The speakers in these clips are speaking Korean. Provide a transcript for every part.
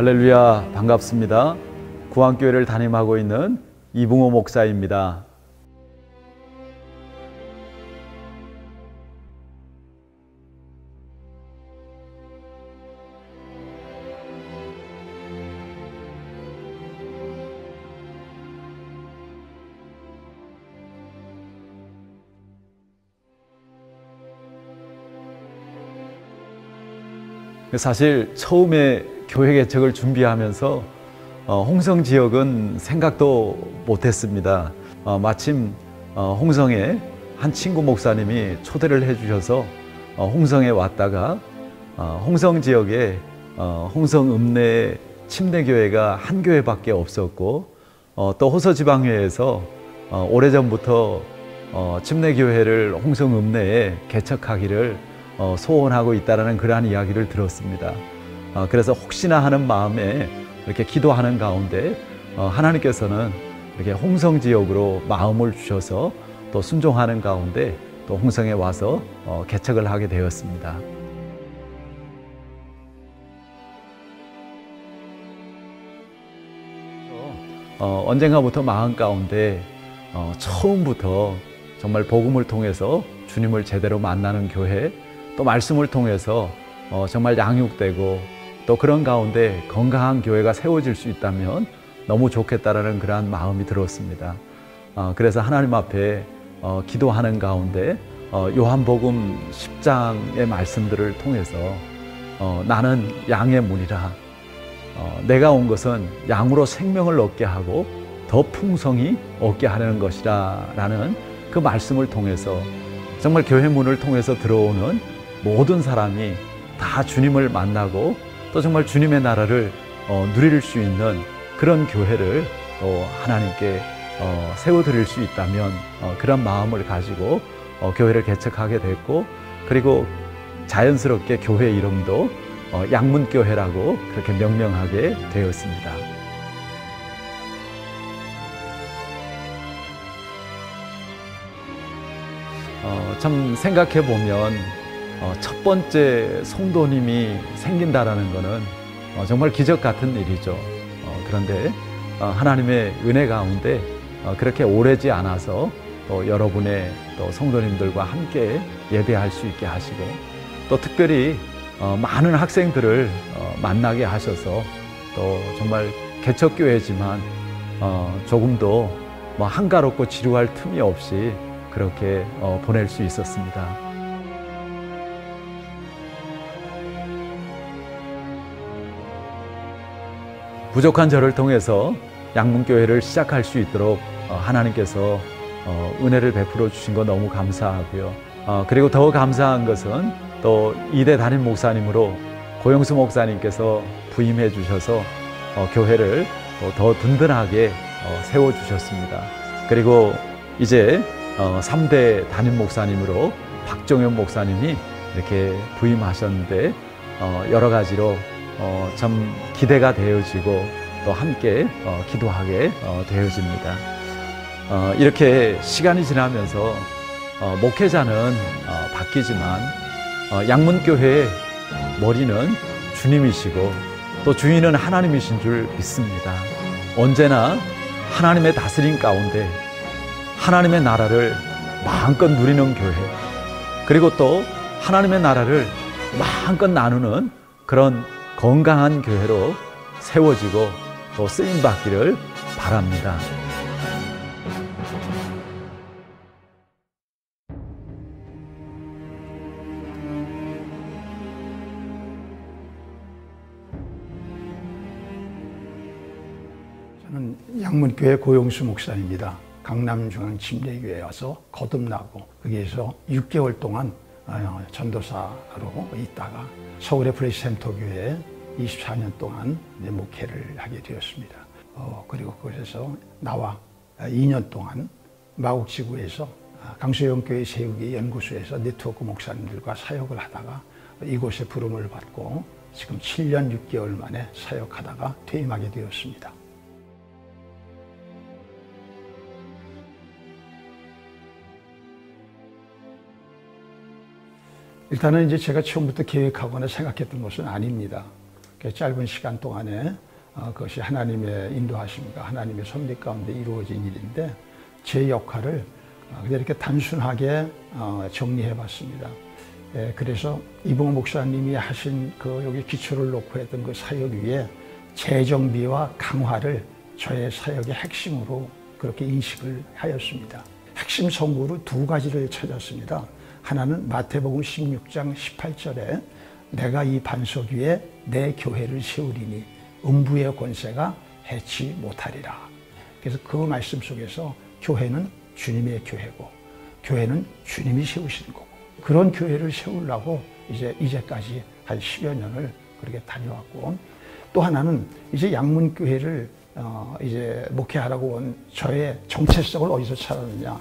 할렐루야, 반갑습니다. 구안교회를 담임하고 있는 이붕호 목사입니다. 사실 처음에 교회 개척을 준비하면서 홍성 지역은 생각도 못했습니다. 마침 홍성에 한 친구 목사님이 초대를 해주셔서 홍성에 왔다가 홍성 지역에 홍성 읍내에 침례교회가 한 교회밖에 없었고 또 호서지방회에서 오래전부터 침례교회를 홍성 읍내에 개척하기를 소원하고 있다는 그러한 이야기를 들었습니다. 그래서 혹시나 하는 마음에 이렇게 기도하는 가운데 하나님께서는 이렇게 홍성 지역으로 마음을 주셔서 또 순종하는 가운데 또 홍성에 와서 개척을 하게 되었습니다. 언젠가부터 마음 가운데 처음부터 정말 복음을 통해서 주님을 제대로 만나는 교회, 또 말씀을 통해서 정말 양육되고 또 그런 가운데 건강한 교회가 세워질 수 있다면 너무 좋겠다라는 그러한 마음이 들었습니다. 그래서 하나님 앞에 기도하는 가운데 요한복음 10장의 말씀들을 통해서 나는 양의 문이라, 내가 온 것은 양으로 생명을 얻게 하고 더 풍성히 얻게 하려는 것이라 라는 그 말씀을 통해서 정말 교회 문을 통해서 들어오는 모든 사람이 다 주님을 만나고 또 정말 주님의 나라를 누릴 수 있는 그런 교회를 또 하나님께 세워드릴 수 있다면 그런 마음을 가지고 교회를 개척하게 됐고, 그리고 자연스럽게 교회 이름도 양문교회라고 그렇게 명명하게 되었습니다. 참 생각해 보면 첫 번째 성도님이 생긴다라는 것은 정말 기적 같은 일이죠. 그런데 하나님의 은혜 가운데 그렇게 오래지 않아서 또 여러분의 또 성도님들과 함께 예배할 수 있게 하시고, 또 특별히 많은 학생들을 만나게 하셔서 또 정말 개척교회지만 조금도 한가롭고 지루할 틈이 없이 그렇게 보낼 수 있었습니다. 부족한 저를 통해서 양문교회를 시작할 수 있도록 하나님께서 은혜를 베풀어 주신 거 너무 감사하고요. 그리고 더 감사한 것은 또 2대 담임 목사님으로 고영수 목사님께서 부임해 주셔서 교회를 더 든든하게 세워주셨습니다. 그리고 이제 3대 담임 목사님으로 박정현 목사님이 이렇게 부임하셨는데 여러 가지로 참 기대가 되어지고 또 함께 기도하게 되어집니다. 이렇게 시간이 지나면서 목회자는 바뀌지만 양문교회의 머리는 주님이시고 또 주인은 하나님이신 줄 믿습니다. 언제나 하나님의 다스림 가운데 하나님의 나라를 마음껏 누리는 교회, 그리고 또 하나님의 나라를 마음껏 나누는 그런 건강한 교회로 세워지고 또 쓰임받기를 바랍니다. 저는 양문교회 고영수 목사입니다. 강남중앙침례교회에 와서 거듭나고 거기에서 6개월 동안 전도사로 있다가 서울의 프레시센터교회에 24년 동안 목회를 하게 되었습니다. 그리고 그곳에서 나와 2년 동안 마곡지구에서 강수영교회 세우기 연구소에서 네트워크 목사님들과 사역을 하다가 이곳에 부름을 받고 지금 7년 6개월 만에 사역하다가 퇴임하게 되었습니다. 일단은 이제 제가 처음부터 계획하거나 생각했던 것은 아닙니다. 그 짧은 시간 동안에 그것이 하나님의 인도하심과 하나님의 섭리 가운데 이루어진 일인데 제 역할을 그냥 이렇게 단순하게 정리해 봤습니다. 그래서 이봉호 목사님이 하신 그 여기 기초를 놓고 했던 그 사역 위에 재정비와 강화를 저의 사역의 핵심으로 그렇게 인식을 하였습니다. 핵심 선구로 두 가지를 찾았습니다. 하나는 마태복음 16장 18절에 내가 이 반석 위에 내 교회를 세우리니 음부의 권세가 해치 못하리라. 그래서 그 말씀 속에서 교회는 주님의 교회고 교회는 주님이 세우시는 거고 그런 교회를 세우려고 이제까지 한 10여 년을 그렇게 다녀왔고 또 하나는 이제 양문교회를 이제 목회하라고 온 저의 정체성을 어디서 찾았느냐.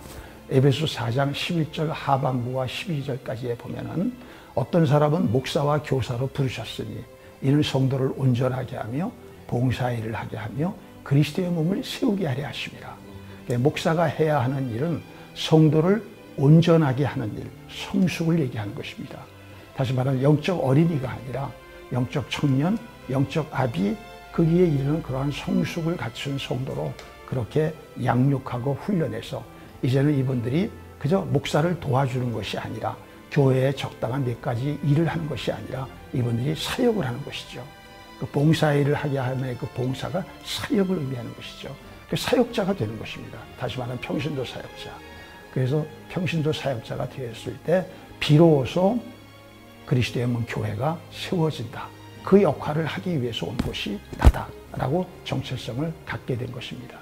에베소 4장 11절 하반부와 12절까지에 보면은 어떤 사람은 목사와 교사로 부르셨으니 이는 성도를 온전하게 하며 봉사일을 하게 하며 그리스도의 몸을 세우게 하려 하심이라. 목사가 해야 하는 일은 성도를 온전하게 하는 일, 성숙을 얘기하는 것입니다. 다시 말하면 영적 어린이가 아니라 영적 청년, 영적 아비, 거기에 이르는 그러한 성숙을 갖춘 성도로 그렇게 양육하고 훈련해서 이제는 이분들이 그저 목사를 도와주는 것이 아니라 교회에 적당한 몇 가지 일을 하는 것이 아니라 이분들이 사역을 하는 것이죠. 그 봉사일을 하게 하면 그 봉사가 사역을 의미하는 것이죠. 그 사역자가 되는 것입니다. 다시 말하면 평신도 사역자. 그래서 평신도 사역자가 되었을 때 비로소 그리스도의 몸 교회가 세워진다. 그 역할을 하기 위해서 온 곳이 나다라고 정체성을 갖게 된 것입니다.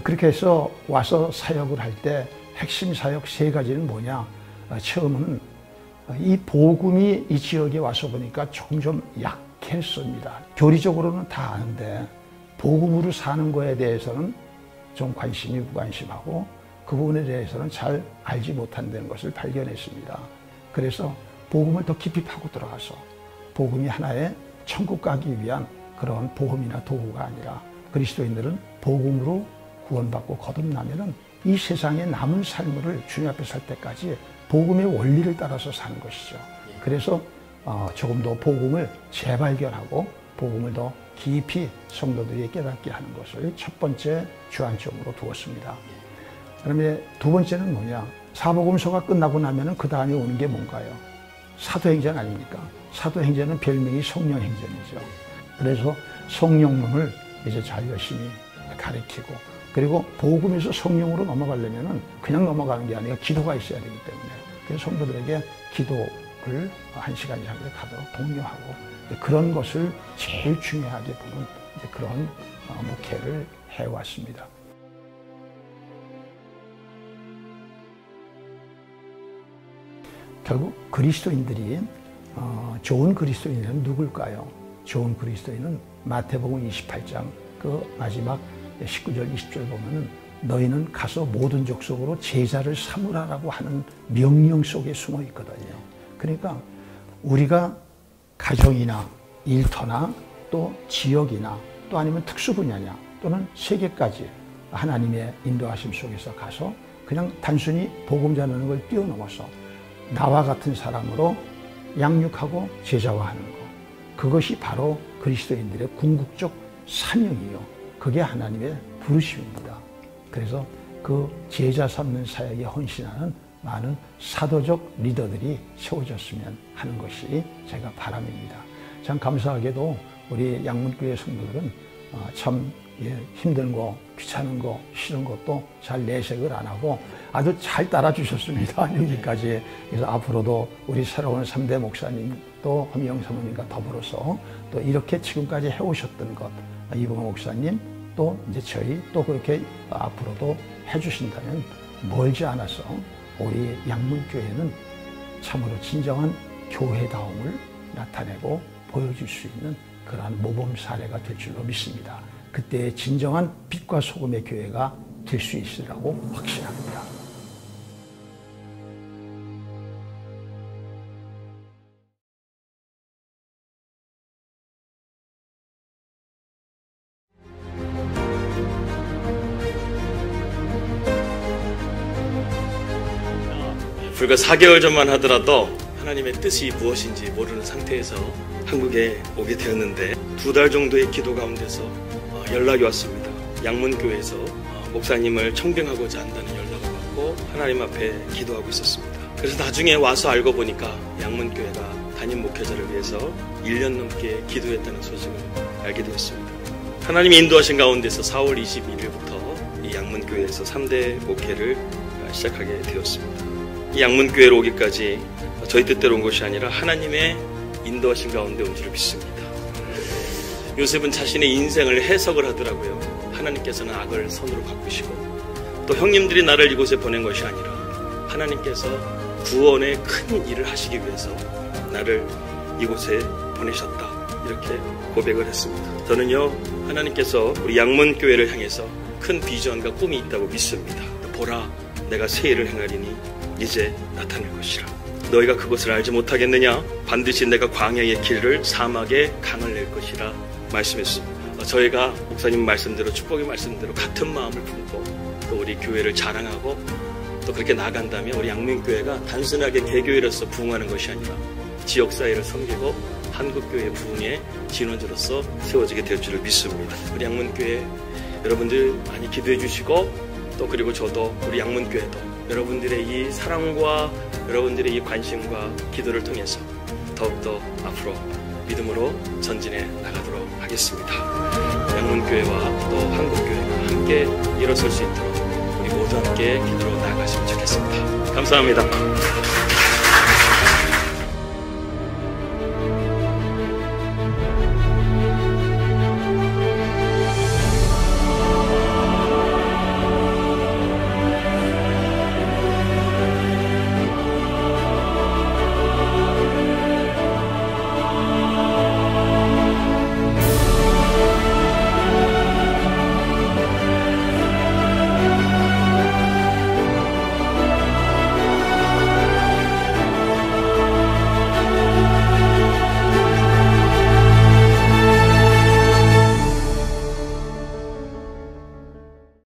그렇게 해서 와서 사역을 할 때 핵심 사역 세 가지는 뭐냐. 처음은 이 복음이 이 지역에 와서 보니까 조금 좀 약했습니다. 교리적으로는 다 아는데 복음으로 사는 거에 대해서는 좀 관심이 무관심하고 그 부분에 대해서는 잘 알지 못한다는 것을 발견했습니다. 그래서 복음을 더 깊이 파고 들어가서 복음이 하나의 천국 가기 위한 그런 보험이나 도구가 아니라 그리스도인들은 복음으로 구원받고 거듭나면은 이 세상의 남은 삶을 주님 앞에 살 때까지 복음의 원리를 따라서 사는 것이죠. 그래서 조금 더 복음을 재발견하고 복음을 더 깊이 성도들이 깨닫게 하는 것을 첫 번째 주안점으로 두었습니다. 그다음에 두 번째는 뭐냐? 사복음서가 끝나고 나면은 그 다음에 오는 게 뭔가요? 사도행전 아닙니까? 사도행전은 별명이 성령행전이죠. 그래서 성령론을 이제 잘 열심히 가르치고 그리고 복음에서 성령으로 넘어가려면은 그냥 넘어가는 게 아니라 기도가 있어야 되기 때문에 그래서 성도들에게 기도를 1시간 이상 가도록 독려하고 그런 것을 제일 중요하게 보는 그런 목회를 해왔습니다. 결국 그리스도인들이 좋은 그리스도인은 누굴까요? 좋은 그리스도인은 마태복음 28장 그 마지막 19절 20절 보면은 너희는 가서 모든 족속으로 제자를 삼으라라고 하는 명령 속에 숨어 있거든요. 그러니까 우리가 가정이나 일터나 또 지역이나 또 아니면 특수 분야냐 또는 세계까지 하나님의 인도하심 속에서 가서 그냥 단순히 복음 전하는 걸 뛰어넘어서 나와 같은 사람으로 양육하고 제자화하는 것. 그것이 바로 그리스도인들의 궁극적 사명이요. 그게 하나님의 부르심입니다. 그래서 그 제자 삼는 사역에 헌신하는 많은 사도적 리더들이 세워졌으면 하는 것이 제가 바람입니다. 참 감사하게도 우리 양문교회 성도들은 참 힘든 거, 귀찮은 거, 싫은 것도 잘 내색을 안 하고 아주 잘 따라주셨습니다. 여기까지. 그래서 앞으로도 우리 새로운 3대 목사님 또 허미영 사모님과 더불어서 또 이렇게 지금까지 해오셨던 것, 이봉호 목사님 또 이제 저희 또 그렇게 앞으로도 해주신다면 멀지 않아서 우리 양문교회는 참으로 진정한 교회다움을 나타내고 보여줄 수 있는 그러한 모범 사례가 될 줄로 믿습니다. 그때의 진정한 빛과 소금의 교회가 될 수 있으리라고 확신합니다. 불과 4개월 전만 하더라도 하나님의 뜻이 무엇인지 모르는 상태에서 한국에 오게 되었는데 2달 정도의 기도 가운데서 연락이 왔습니다. 양문교회에서 목사님을 청빙하고자 한다는 연락을 받고 하나님 앞에 기도하고 있었습니다. 그래서 나중에 와서 알고 보니까 양문교회가 담임 목회자를 위해서 1년 넘게 기도했다는 소식을 알게 되었습니다. 하나님이 인도하신 가운데서 4월 21일부터 이 양문교회에서 3대 목회를 시작하게 되었습니다. 이 양문교회로 오기까지 저희 뜻대로 온 것이 아니라 하나님의 인도하신 가운데 온 줄을 믿습니다. 요셉은 자신의 인생을 해석을 하더라고요. 하나님께서는 악을 선으로 바꾸시고 또 형님들이 나를 이곳에 보낸 것이 아니라 하나님께서 구원의 큰 일을 하시기 위해서 나를 이곳에 보내셨다, 이렇게 고백을 했습니다. 저는요, 하나님께서 우리 양문교회를 향해서 큰 비전과 꿈이 있다고 믿습니다. 보라, 내가 새 일을 행하리니 이제 나타날 것이라. 너희가 그것을 알지 못하겠느냐? 반드시 내가 광야의 길을, 사막에 강을 낼 것이라 말씀했습니다. 저희가 목사님 말씀대로, 축복의 말씀대로 같은 마음을 품고 또 우리 교회를 자랑하고 또 그렇게 나간다면 우리 양문교회가 단순하게 개교회로서 부흥하는 것이 아니라 지역사회를 섬기고 한국교회 부흥의 진원지로서 세워지게 될 줄을 믿습니다. 우리 양문교회 여러분들 많이 기도해 주시고 또 그리고 저도 우리 양문교회도 여러분들의 이 사랑과 여러분들의 이 관심과 기도를 통해서 더욱더 앞으로 믿음으로 전진해 나가도록 하겠습니다. 양문교회와 또 한국교회가 함께 일어설 수 있도록 우리 모두 함께 기도로 나아갔으면 좋겠습니다. 감사합니다.